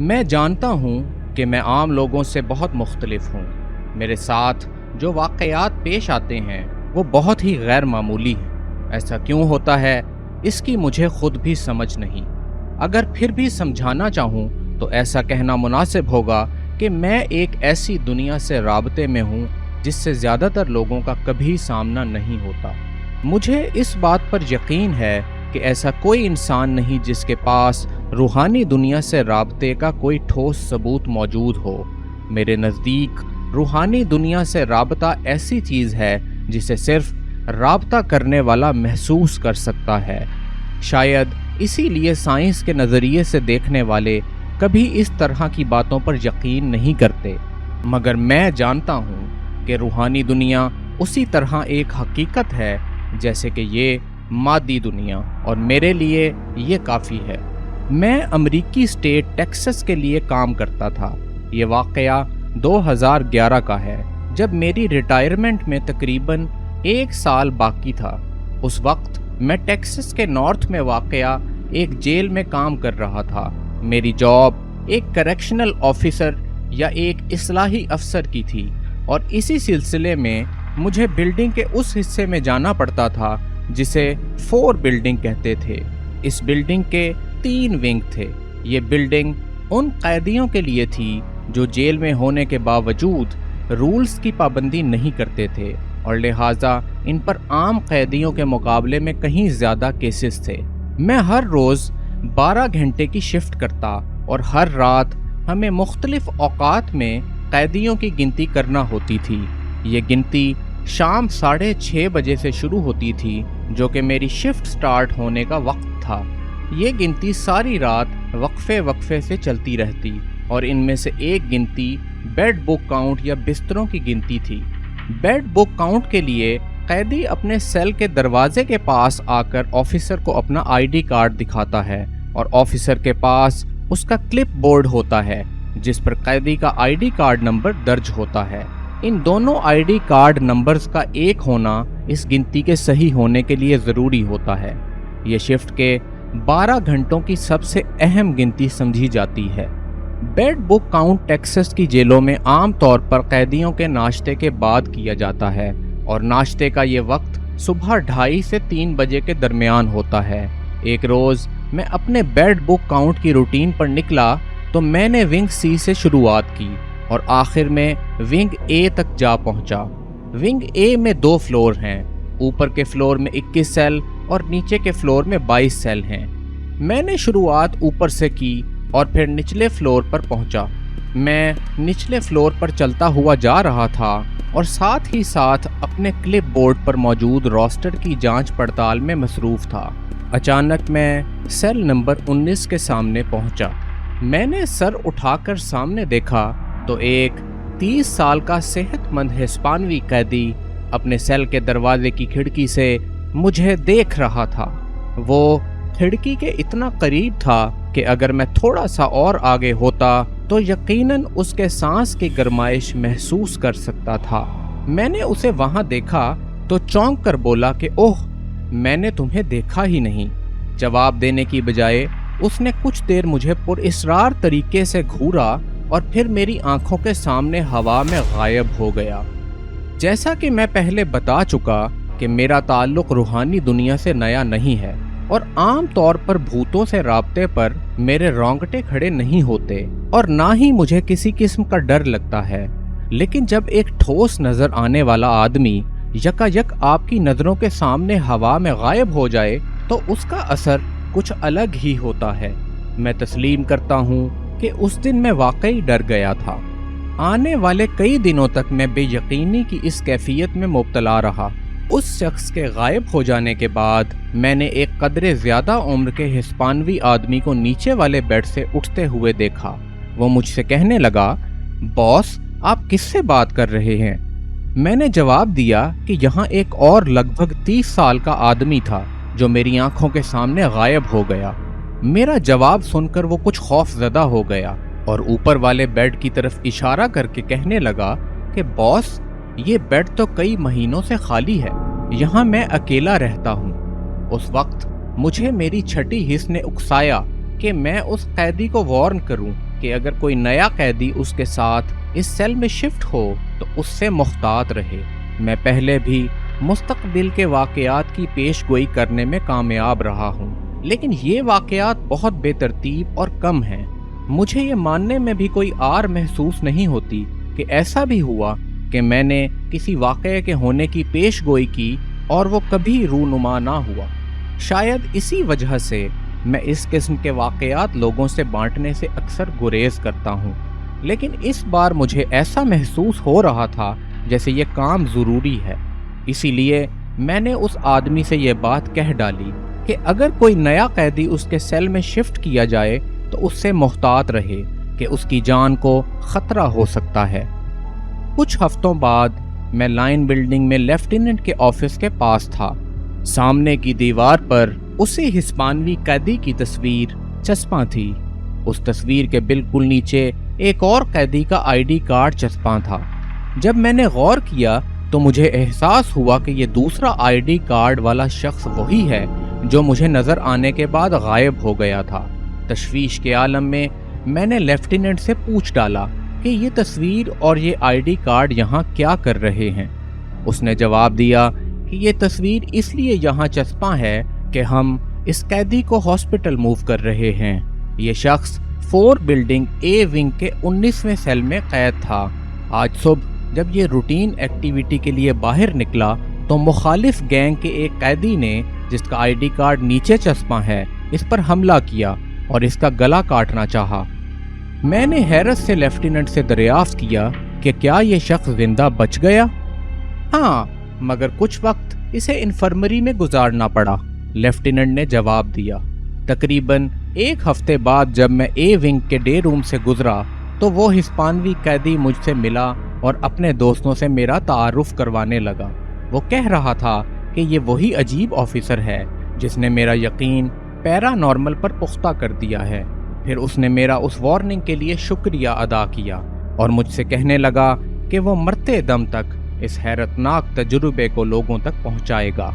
میں جانتا ہوں کہ میں عام لوگوں سے بہت مختلف ہوں۔ میرے ساتھ جو واقعات پیش آتے ہیں وہ بہت ہی غیر معمولی ہیں۔ ایسا کیوں ہوتا ہے اس کی مجھے خود بھی سمجھ نہیں۔ اگر پھر بھی سمجھانا چاہوں تو ایسا کہنا مناسب ہوگا کہ میں ایک ایسی دنیا سے رابطے میں ہوں جس سے زیادہ تر لوگوں کا کبھی سامنا نہیں ہوتا۔ مجھے اس بات پر یقین ہے کہ ایسا کوئی انسان نہیں جس کے پاس روحانی دنیا سے رابطے کا کوئی ٹھوس ثبوت موجود ہو۔ میرے نزدیک روحانی دنیا سے رابطہ ایسی چیز ہے جسے صرف رابطہ کرنے والا محسوس کر سکتا ہے۔ شاید اسی لیے سائنس کے نظریے سے دیکھنے والے کبھی اس طرح کی باتوں پر یقین نہیں کرتے، مگر میں جانتا ہوں کہ روحانی دنیا اسی طرح ایک حقیقت ہے جیسے کہ یہ مادی دنیا، اور میرے لیے یہ کافی ہے۔ میں امریکی اسٹیٹ ٹیکساس کے لیے کام کرتا تھا۔ یہ واقعہ 2011 کا ہے، جب میری ریٹائرمنٹ میں تقریباً 1 سال باقی تھا۔ اس وقت میں ٹیکساس کے نارتھ میں واقع ایک جیل میں کام کر رہا تھا۔ میری جاب ایک کریکشنل آفیسر یا ایک اصلاحی افسر کی تھی، اور اسی سلسلے میں مجھے بلڈنگ کے اس حصے میں جانا پڑتا تھا جسے 4 بلڈنگ کہتے تھے۔ اس بلڈنگ کے 3 ونگ تھے۔ یہ بلڈنگ ان قیدیوں کے لیے تھی جو جیل میں ہونے کے باوجود رولز کی پابندی نہیں کرتے تھے، اور لہٰذا ان پر عام قیدیوں کے مقابلے میں کہیں زیادہ کیسز تھے۔ میں ہر روز 12 گھنٹے کی شفٹ کرتا، اور ہر رات ہمیں مختلف اوقات میں قیدیوں کی گنتی کرنا ہوتی تھی۔ یہ گنتی شام 6:30 بجے سے شروع ہوتی تھی، جو کہ میری شفٹ سٹارٹ ہونے کا وقت تھا۔ یہ گنتی ساری رات وقفے سے چلتی رہتی، اور ان میں سے ایک گنتی بیڈ بک کاؤنٹ یا بستروں کی گنتی تھی۔ بیڈ بک کاؤنٹ کے لیے قیدی اپنے سیل کے دروازے کے پاس آ کر آفیسر کو اپنا ID کارڈ دکھاتا ہے، اور آفیسر کے پاس اس کا کلپ بورڈ ہوتا ہے جس پر قیدی کا ID کارڈ نمبر درج ہوتا ہے۔ ان دونوں ID کارڈ نمبرز کا ایک ہونا اس گنتی کے صحیح ہونے کے لیے ضروری ہوتا ہے۔ یہ شفٹ کے 12 گھنٹوں کی سب سے اہم گنتی سمجھی جاتی ہے۔ بیڈ بک کاؤنٹ ٹیکساس کی جیلوں میں عام طور پر قیدیوں کے ناشتے کے بعد کیا جاتا ہے، اور ناشتے کا یہ وقت صبح 2:30 سے 3 بجے کے درمیان ہوتا ہے۔ ایک روز میں اپنے بیڈ بک کاؤنٹ کی روٹین پر نکلا تو میں نے ونگ C سے شروعات کی، اور آخر میں ونگ A تک جا پہنچا۔ ونگ A میں 2 فلور ہیں۔ اوپر کے فلور میں 21 سیل اور نیچے کے فلور میں 22 سیل ہیں۔ میں نے شروعات اوپر سے کی اور پھر نچلے فلور پر پہنچا۔ میں نچلے فلور پر چلتا ہوا جا رہا تھا، اور ساتھ ہی ساتھ اپنے کلپ بورڈ پر موجود روسٹر کی جانچ پڑتال میں مصروف تھا۔ اچانک میں سیل نمبر 19 کے سامنے پہنچا۔ میں نے سر اٹھا کر سامنے دیکھا تو ایک 30 سال کا صحت مند ہسپانوی قیدی اپنے سیل کے دروازے کی کھڑکی سے مجھے دیکھ رہا تھا۔ وہ کھڑکی کے اتنا قریب تھا کہ اگر میں تھوڑا سا اور آگے ہوتا تو یقیناً اس کے سانس کی گرمائش محسوس کر سکتا تھا۔ میں نے اسے وہاں دیکھا تو چونک کر بولا کہ اوہ، میں نے تمہیں دیکھا ہی نہیں۔ جواب دینے کی بجائے اس نے کچھ دیر مجھے پر اصرار طریقے سے گھورا اور پھر میری آنکھوں کے سامنے ہوا میں غائب ہو گیا۔ جیسا کہ میں پہلے بتا چکا کہ میرا تعلق روحانی دنیا سے نیا نہیں ہے، اور عام طور پر بھوتوں سے رابطے پر میرے رونگٹے کھڑے نہیں ہوتے، اور نہ ہی مجھے کسی قسم کا ڈر لگتا ہے۔ لیکن جب ایک ٹھوس نظر آنے والا آدمی یکا یک آپ کی نظروں کے سامنے ہوا میں غائب ہو جائے تو اس کا اثر کچھ الگ ہی ہوتا ہے۔ میں تسلیم کرتا ہوں کہ اس دن میں واقعی ڈر گیا تھا۔ آنے والے کئی دنوں تک میں بے یقینی کی اس کیفیت میں مبتلا رہا۔ اس شخص کے غائب ہو جانے کے بعد میں نے ایک قدرے زیادہ عمر کے ہسپانوی آدمی کو نیچے والے بیڈ سے اٹھتے ہوئے دیکھا۔ وہ مجھ سے کہنے لگا، باس، آپ کس سے بات کر رہے ہیں؟ میں نے جواب دیا کہ یہاں ایک اور لگ بھگ 30 سال کا آدمی تھا جو میری آنکھوں کے سامنے غائب ہو گیا۔ میرا جواب سن کر وہ کچھ خوف زدہ ہو گیا اور اوپر والے بیڈ کی طرف اشارہ کر کے کہنے لگا کہ باس، یہ بیڈ تو کئی مہینوں سے خالی ہے، یہاں میں اکیلا رہتا ہوں۔ اس وقت مجھے میری چھٹی حس نے اکسایا کہ میں اس قیدی کو وارن کروں کہ اگر کوئی نیا قیدی اس کے ساتھ اس سیل میں شفٹ ہو تو اس سے محتاط رہے۔ میں پہلے بھی مستقبل کے واقعات کی پیش گوئی کرنے میں کامیاب رہا ہوں، لیکن یہ واقعات بہت بے ترتیب اور کم ہیں۔ مجھے یہ ماننے میں بھی کوئی آر محسوس نہیں ہوتی کہ ایسا بھی ہوا کہ میں نے کسی واقعے کے ہونے کی پیش گوئی کی اور وہ کبھی رونما نہ ہوا۔ شاید اسی وجہ سے میں اس قسم کے واقعات لوگوں سے بانٹنے سے اکثر گریز کرتا ہوں، لیکن اس بار مجھے ایسا محسوس ہو رہا تھا جیسے یہ کام ضروری ہے۔ اسی لیے میں نے اس آدمی سے یہ بات کہہ ڈالی کہ اگر کوئی نیا قیدی اس کے سیل میں شفٹ کیا جائے تو اس سے محتاط رہے کہ اس کی جان کو خطرہ ہو سکتا ہے۔ کچھ ہفتوں بعد میں لائن بلڈنگ میں لیفٹیننٹ کے آفس کے پاس تھا۔ سامنے کی دیوار پر اسی ہسپانوی قیدی کی تصویر چسپاں تھی۔ اس تصویر کے بالکل نیچے ایک اور قیدی کا آئی ڈی کارڈ چسپاں تھا۔ جب میں نے غور کیا تو مجھے احساس ہوا کہ یہ دوسرا آئی ڈی کارڈ والا شخص وہی ہے جو مجھے نظر آنے کے بعد غائب ہو گیا تھا۔ تشویش کے عالم میں میں نے لیفٹیننٹ سے پوچھ ڈالا کہ یہ تصویر اور یہ آئی ڈی کارڈ یہاں کیا کر رہے ہیں۔ اس نے جواب دیا کہ یہ تصویر اس لیے یہاں چسپاں ہے کہ ہم اس قیدی کو ہاسپٹل موو کر رہے ہیں۔ یہ شخص 4 بلڈنگ اے ونگ کے 19ویں سیل میں قید تھا۔ آج صبح جب یہ روٹین ایکٹیویٹی کے لیے باہر نکلا تو مخالف گینگ کے ایک قیدی نے، جس کا آئی ڈی کارڈ نیچے چسپاں ہے، اس پر حملہ کیا اور اس کا گلا کاٹنا چاہا۔ میں نے حیرت سے لیفٹیننٹ سے دریافت کیا کہ کیا یہ شخص زندہ بچ گیا؟ ہاں، مگر کچھ وقت اسے انفرمری میں گزارنا پڑا، لیفٹیننٹ نے جواب دیا۔ تقریباً 1 ہفتے بعد جب میں اے ونگ کے ڈے روم سے گزرا تو وہ ہسپانوی قیدی مجھ سے ملا اور اپنے دوستوں سے میرا تعارف کروانے لگا۔ وہ کہہ رہا تھا کہ یہ وہی عجیب آفیسر ہے جس نے میرا یقین پیرا نارمل پر پختہ کر دیا ہے۔ پھر اس نے میرا اس وارننگ کے لیے شکریہ ادا کیا اور مجھ سے کہنے لگا کہ وہ مرتے دم تک اس حیرتناک تجربے کو لوگوں تک پہنچائے گا۔